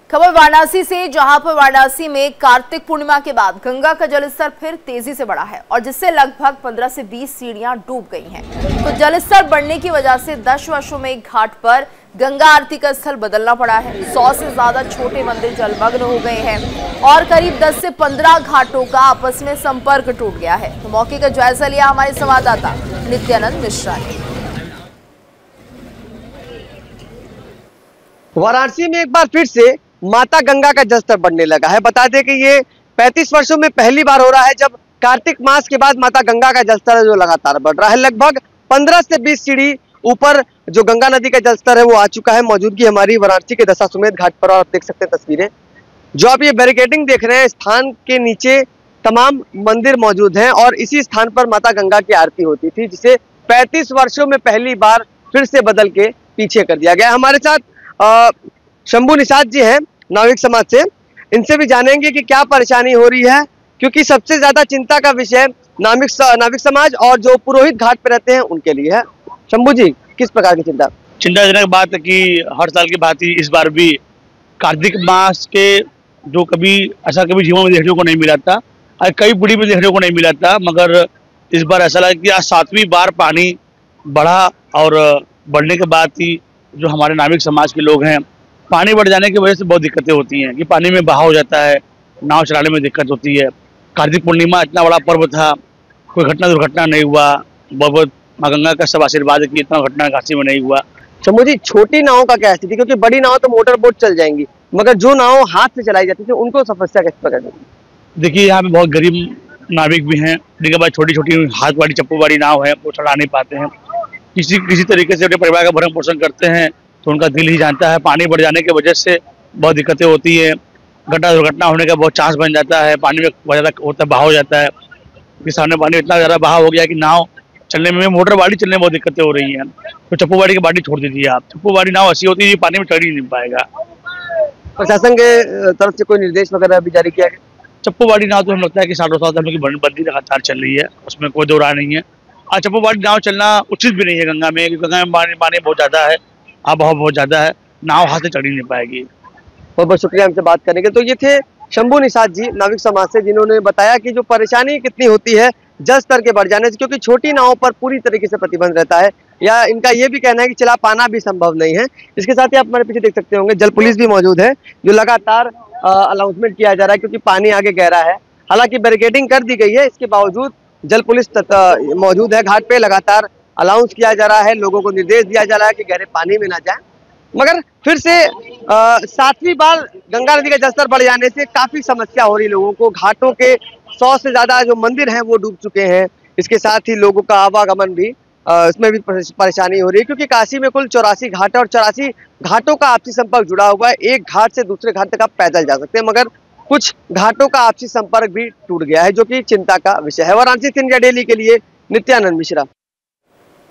खबर वाराणसी से, जहां पर वाराणसी में कार्तिक पूर्णिमा के बाद गंगा का जलस्तर फिर तेजी से बढ़ा है और जिससे लगभग 15 से 20 सीढ़ियां डूब गई हैं। तो जलस्तर बढ़ने की वजह से 10 वर्षों में घाट पर गंगा आरती का स्थल बदलना पड़ा है। 100 से ज्यादा छोटे मंदिर जलमग्न हो गए हैं और करीब 10 से 15 घाटों का आपस में संपर्क टूट गया है। तो मौके का जायजा लिया हमारे संवाददाता नित्यानंद मिश्रा ने। वाराणसी में एक बार फिर से माता गंगा का जलस्तर बढ़ने लगा है। बता दें कि ये 35 वर्षों में पहली बार हो रहा है जब कार्तिक मास के बाद माता गंगा का जलस्तर जो लगातार बढ़ रहा है। लगभग 15 से 20 सीढ़ी ऊपर जो गंगा नदी का जलस्तर है वो आ चुका है। मौजूदगी हमारी वाराणसी के दशाश्वमेध घाट पर और आप देख सकते हैं तस्वीरें। जो आप ये बैरिकेडिंग देख रहे हैं, स्थान के नीचे तमाम मंदिर मौजूद हैं और इसी स्थान पर माता गंगा की आरती होती थी, जिसे 35 वर्षों में पहली बार फिर से बदल के पीछे कर दिया गया। हमारे साथ शंभू निषाद जी हैं नाविक समाज से, इनसे भी जानेंगे कि क्या परेशानी हो रही है, क्योंकि सबसे ज्यादा चिंता का विषय नाविक समाज और जो पुरोहित घाट पे रहते हैं उनके लिए है। शंभू जी, किस प्रकार की चिंताजनक बात है कि हर साल की बात ही इस बार भी कार्तिक मास के जो कभी ऐसा कभी जीवन में देखने को नहीं मिला था और कई पीढ़ी में देखने को नहीं मिला था, मगर इस बार ऐसा लगा कि आज 7वीं बार पानी बढ़ा और बढ़ने के बाद ही जो हमारे नाविक समाज के लोग हैं, पानी बढ़ जाने की वजह से बहुत दिक्कतें होती हैं कि पानी में बहाव हो जाता है, नाव चलाने में दिक्कत होती है। कार्तिक पूर्णिमा इतना बड़ा पर्व था, कोई दुर्घटना नहीं हुआ। बहुत माँ गंगा का सब आशीर्वाद है कि इतना घटना काशी में नहीं हुआ। शंभू जी, छोटी नावों का क्या स्थिति, क्योंकि बड़ी नाव तो मोटर बोट चल जाएंगी, मगर जो नाव हाथ से चलाई जाती थी उनको समस्या किस प्रकार की? देखिए, यहाँ पे बहुत गरीब नाविक भी हैं, जिनके पास छोटी छोटी हाथ वाली चप्पू वाली नाव है, वो चला नहीं पाते हैं। किसी तरीके से अपने परिवार का भरण पोषण करते हैं, तो उनका दिल ही जानता है। पानी बढ़ जाने की वजह से बहुत दिक्कतें होती है, दुर्घटना होने का बहुत चांस बन जाता है। पानी में बहुत ज़्यादा होता है, बहाव हो जाता है कि सामने पानी इतना ज़्यादा बहाव हो गया कि नाव चलने में, मोटर बाड़ी चलने में बहुत दिक्कतें हो रही हैं। तो चप्पू बाड़ी की बाड़ी छोड़ दीजिए आप, चप्पू बाड़ी नाव ऐसी होती है पानी में चढ़ ही नहीं पाएगा। प्रशासन के तरफ से कोई निर्देश वगैरह भी जारी किया गया? चप्पू बाड़ी नाव तो हमें लगता है कि सालों साल हम लोग की बंदी लगातार चल रही है, उसमें कोई दो राय नहीं है। और चप्पू बाड़ी नाव चलना उचित भी नहीं है गंगा में, क्योंकि गंगा में पानी बहुत ज़्यादा है, आबहवा बहुत ज़्यादा है, नाव हाथ से चढ़ ही नहीं पाएगी। बहुत बहुत शुक्रिया हमसे बात करने के। तो ये थे शंभू निषाद जी नाविक समाज से, जिन्होंने बताया कि जो परेशानी कितनी होती है जल स्तर के बढ़ जाने से, क्योंकि छोटी नावों पर पूरी तरीके से प्रतिबंध रहता है, या इनका ये भी कहना है कि चला पाना भी संभव नहीं है। इसके साथ ही आप हमारे पीछे देख सकते होंगे जल पुलिस भी मौजूद है, जो लगातार अनाउंसमेंट किया जा रहा है, क्योंकि पानी आगे गहरा है। हालांकि बैरिकेडिंग कर दी गई है, इसके बावजूद जल पुलिस मौजूद है घाट पे, लगातार अनाउंस किया जा रहा है, लोगों को निर्देश दिया जा रहा है कि गहरे पानी में ना जाए। मगर फिर से 7वीं बार गंगा नदी का जलस्तर बढ़ जाने से काफी समस्या हो रही लोगों को। घाटों के 100 से ज्यादा जो मंदिर हैं वो डूब चुके हैं। इसके साथ ही लोगों का आवागमन भी इसमें भी परेशानी हो रही है, क्योंकि काशी में कुल 84 घाट है और 84 घाटों का आपसी संपर्क जुड़ा हुआ है। एक घाट से दूसरे घाट तक आप पैदल जा सकते हैं, मगर कुछ घाटों का आपसी संपर्क भी टूट गया है, जो कि चिंता का विषय है। वाराणसी से इंडिया डेली के लिए नित्यानंद मिश्रा।